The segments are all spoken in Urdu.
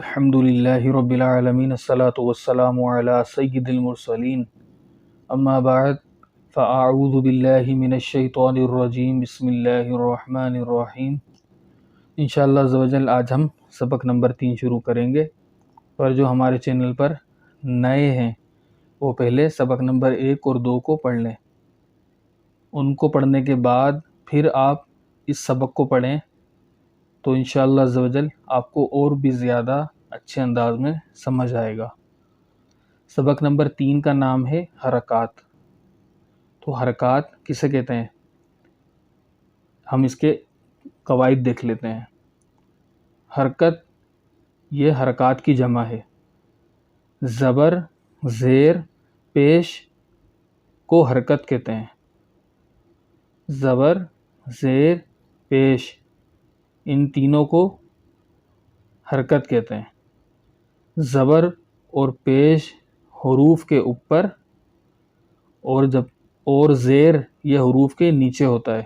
الحمد للہ رب العالمین الصلاۃ والسلام علی سید المرسلین اما بعد فاعوذ باللہ من الشیطان الرجیم بسم اللہ الرحمن الرحیم۔ انشاءاللہ عز و جل آج ہم سبق نمبر 3 شروع کریں گے، اور جو ہمارے چینل پر نئے ہیں وہ پہلے سبق نمبر 1 اور 2 کو پڑھ لیں، ان کو پڑھنے کے بعد پھر آپ اس سبق کو پڑھیں تو انشاءاللہ عز و جل آپ کو اور بھی زیادہ اچھے انداز میں سمجھ آئے گا۔ سبق نمبر 3 کا نام ہے حرکات۔ تو حرکات کسے کہتے ہیں، ہم اس کے قواعد دیکھ لیتے ہیں۔ حرکت یہ حرکات کی جمع ہے۔ زبر، زیر، پیش کو حرکت کہتے ہیں۔ زبر، زیر، پیش ان تینوں کو حرکت کہتے ہیں۔ زبر اور پیش حروف کے اوپر اور زیر یہ حروف کے نیچے ہوتا ہے،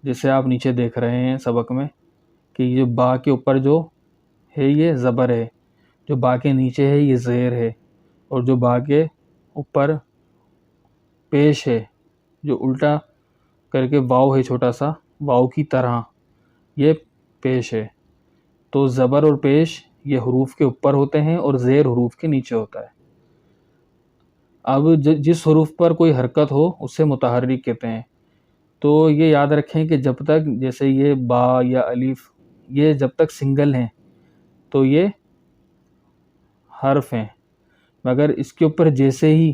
جیسے آپ نیچے دیکھ رہے ہیں سبق میں کہ یہ با کے اوپر جو ہے یہ زبر ہے، جو با کے نیچے ہے یہ زیر ہے، اور جو با کے اوپر پیش ہے جو الٹا کر کے واو ہے، چھوٹا سا واو کی طرح، یہ پیش ہے۔ تو زبر اور پیش یہ حروف کے اوپر ہوتے ہیں اور زیر حروف کے نیچے ہوتا ہے۔ اب جس حروف پر کوئی حرکت ہو اسے متحرک کہتے ہیں۔ تو یہ یاد رکھیں کہ جب تک جیسے یہ با یا الف یہ جب تک سنگل ہیں تو یہ حرف ہیں، مگر اس کے اوپر جیسے ہی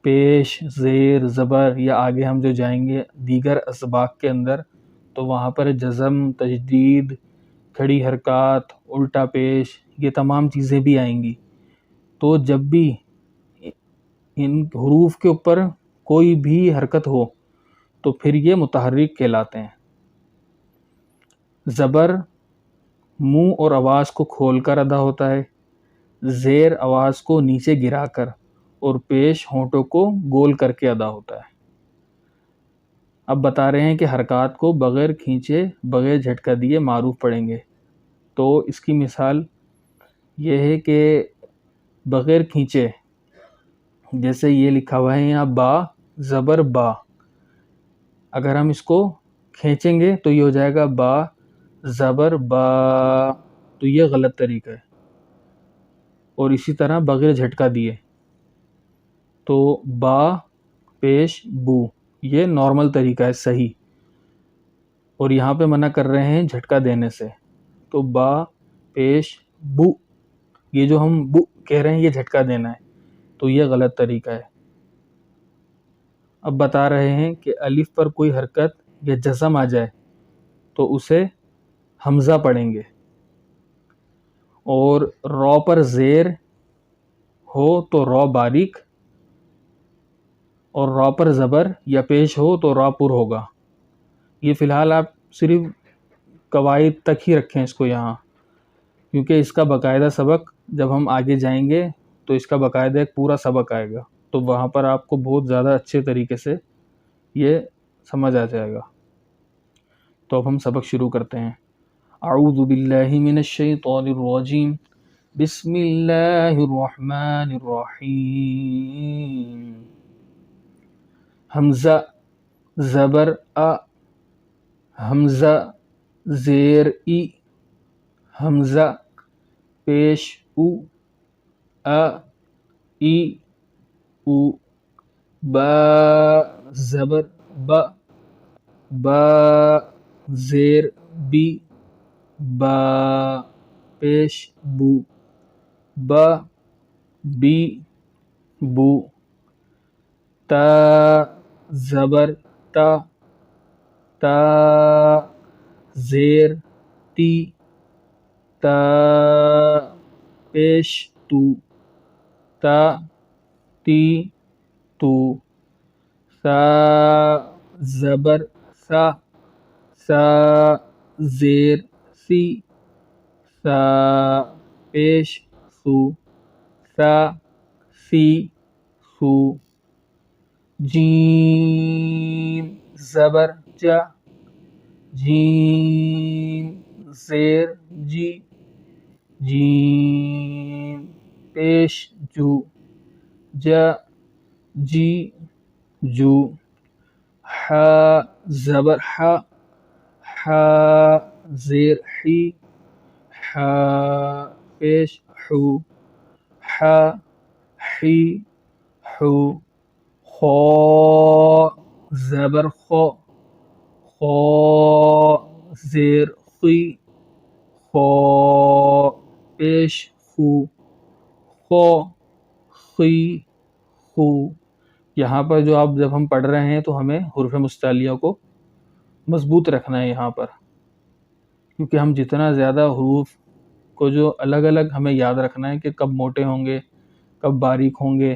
پیش، زیر، زبر یا آگے ہم جو جائیں گے دیگر اسباق کے اندر تو وہاں پر جزم، تشدید، کھڑی حرکات، الٹا پیش یہ تمام چیزیں بھی آئیں گی۔ تو جب بھی ان حروف کے اوپر کوئی بھی حرکت ہو تو پھر یہ متحرک کہلاتے ہیں۔ زبر منہ اور آواز کو کھول کر ادا ہوتا ہے، زیر آواز کو نیچے گرا کر، اور پیش ہونٹوں کو گول کر کے ادا ہوتا ہے۔ اب بتا رہے ہیں کہ حرکات کو بغیر کھینچے، بغیر جھٹکا دیے معروف پڑھیں گے۔ تو اس کی مثال یہ ہے کہ بغیر کھینچے، جیسے یہ لکھا ہوا ہے یہاں با زبر با، اگر ہم اس کو کھینچیں گے تو یہ ہو جائے گا با زبر با، تو یہ غلط طریقہ ہے۔ اور اسی طرح بغیر جھٹکا دیے تو با پیش بو، یہ نارمل طریقہ ہے، صحیح۔ اور یہاں پہ منع کر رہے ہیں جھٹکا دینے سے، تو با پیش بو، یہ جو ہم بو کہہ رہے ہیں یہ جھٹکا دینا ہے، تو یہ غلط طریقہ ہے۔ اب بتا رہے ہیں کہ الف پر کوئی حرکت یا جزم آ جائے تو اسے حمزہ پڑھیں گے، اور رو پر زیر ہو تو رو باریک، اور رو پر زبر یا پیش ہو تو رو پر ہوگا۔ یہ فی الحال آپ صرف قواعد تک ہی رکھیں اس کو یہاں، کیونکہ اس کا باقاعدہ سبق جب ہم آگے جائیں گے تو اس کا باقاعدہ ایک پورا سبق آئے گا، تو وہاں پر آپ کو بہت زیادہ اچھے طریقے سے یہ سمجھ آ جائے گا۔ تو اب ہم سبق شروع کرتے ہیں۔ اعوذ باللہ من الشیطان الرجیم، بسم اللہ الرحمن الرحیم۔ حمزہ زبر ا، حمزہ زیر ای، حمزہ پیش او، ا ای او، با زبر با، با زیر بی، با پیش بو، با بی بو، تا زبر تا، تا زیر تی، تا پیش تو، تا تی تو، سا زبر سا، سا زیر سی، سا پیش سو، سا سی سو، جیم زبر جا، جیم زیر جی، جیم پیش جو، جا جی جو، ح زبر ح، ح زیر حی، ح پیش حو، ح حی حو، خا زبر خو، خا زیر خی، خا پیش خو، خو خی خو۔ یہاں پر جو آپ جب ہم پڑھ رہے ہیں تو ہمیں حروف مستعلیہ کو مضبوط رکھنا ہے یہاں پر، کیونکہ ہم جتنا زیادہ حروف کو جو الگ الگ ہمیں یاد رکھنا ہے کہ کب موٹے ہوں گے کب باریک ہوں گے،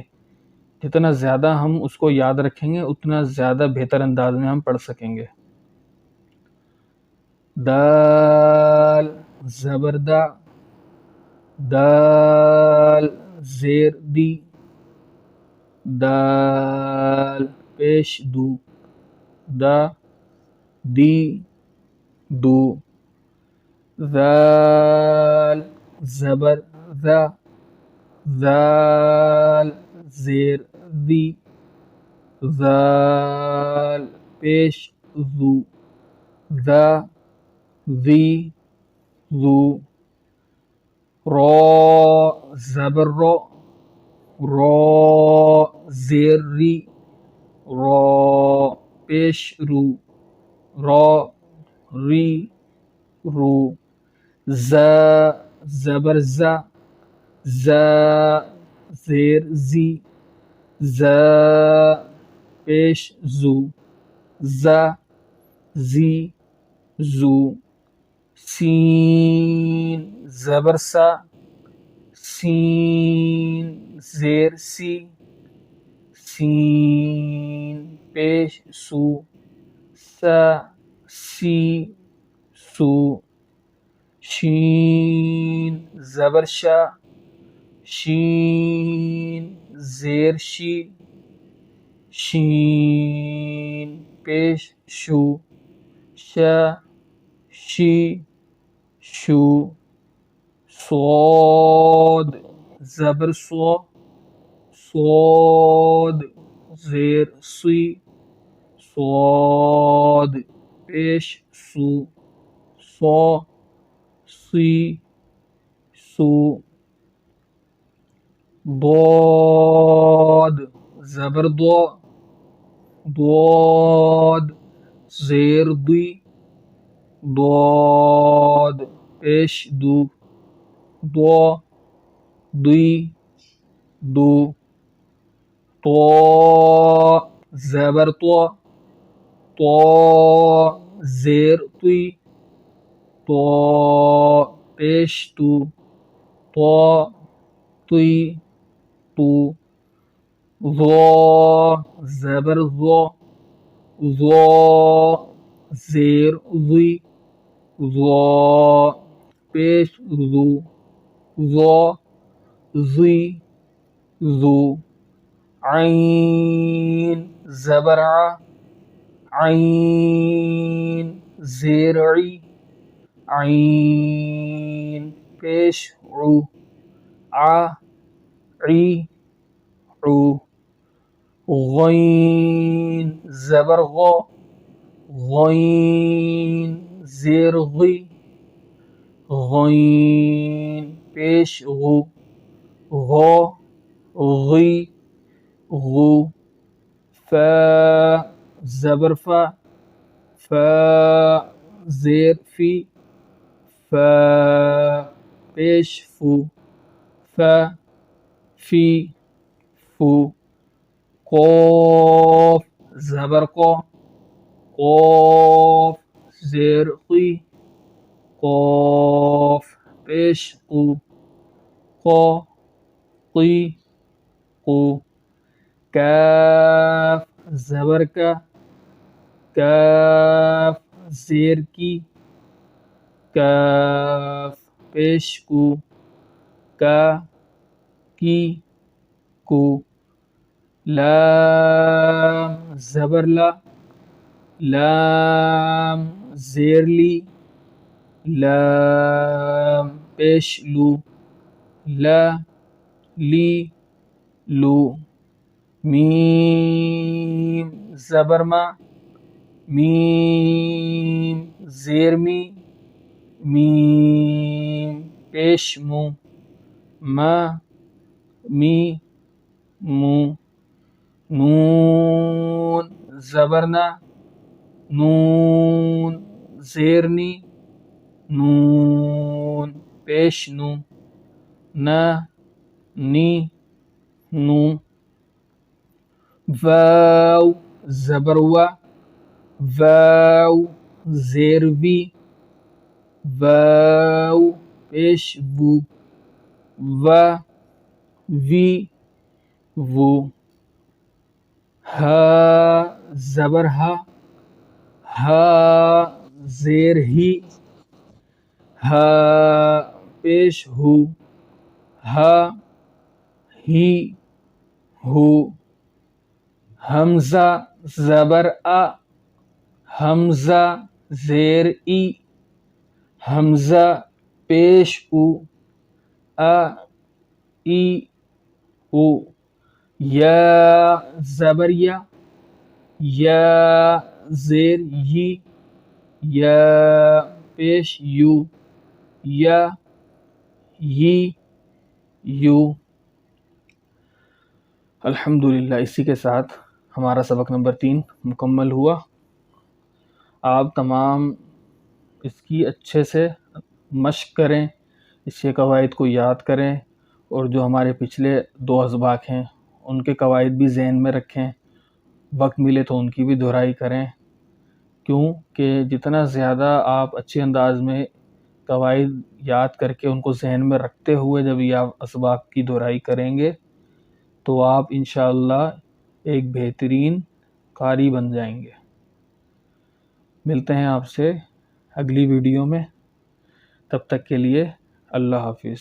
جتنا زیادہ ہم اس کو یاد رکھیں گے اتنا زیادہ بہتر انداز میں ہم پڑھ سکیں گے۔ دال زبر دا، دال زیر دی، دال پیش دو، دا دی دو، ذال زبر ذا، ذال زیر ذی، ذال پیش ذو، ذا ذی ذو، را زبر رو، را زیر ری، را پیش رو، را ری رو، ز زبر زا، زا زیر زی، ز پیش زو، ز زی زو، سین زبر سا، سین زیر سی، سین پیش سو، سا سی سو، شین زبر شا، شین زیر شی، شین پیش شو، شا شی شو، صاد زبر سو، صاد زیر سی، صاد پیش سو، صا سی سو، ضاد زبر دو، ضاد زیر دی، ضاد پیش دو، ضا دی دو، طا زبر تو، طا زیر تی، طا پیش تو، طا تی تو، ظا زبر ظا، ظا زیر ذی، ظا پیش ذو، ظا ذی ذو، عین زبر ع، عین زیر عی، عین پیش عو، ع عی عو، غین زبر غا، غین زیر غی، غین پیش غو، غا غی غو، فا زبر فا، فا زیر فی، فا پیش فو، فا فی فو، قاف زبر قا، قاف زیر قی، قاف پیش قو، قا قی قو، کاف زبر کا، کاف زیر کی، کاف پیش کو، کا کی کو، لام زبر لا، لام زیر لی، لام پیش لو، لا لی لو، میم زبر ما، میم زیر می، میم پیش مو، ما می مو، نون زبرنا، نون زیرنی، نون پیش نو، نا نی نو، واو زبر وا، واو زیر وی، واو پیش وو، وا وی وو، ہا زبر ہا، ہا زیر ہی، ہا پیش ہو، ہا ہی ہو، حمزہ زبر آ، حمزہ زیر ای، حمزہ پیش او، آ ای او، یا زبر یا، یا زیر یی، یا پیش یو، یا یی یو۔ الحمدللہ، اسی کے ساتھ ہمارا سبق نمبر 3 مکمل ہوا۔ آپ تمام اس کی اچھے سے مشق کریں، اس کے قواعد کو یاد کریں، اور جو ہمارے پچھلے 2 اسباق ہیں ان کے قواعد بھی ذہن میں رکھیں، وقت ملے تو ان کی بھی دہرائی کریں، کیونکہ جتنا زیادہ آپ اچھے انداز میں قواعد یاد کر کے ان کو ذہن میں رکھتے ہوئے جب یہ آپ اسباق کی دہرائی کریں گے تو آپ انشاءاللہ ایک بہترین قاری بن جائیں گے۔ ملتے ہیں آپ سے اگلی ویڈیو میں، تب تک کے لیے اللہ حافظ۔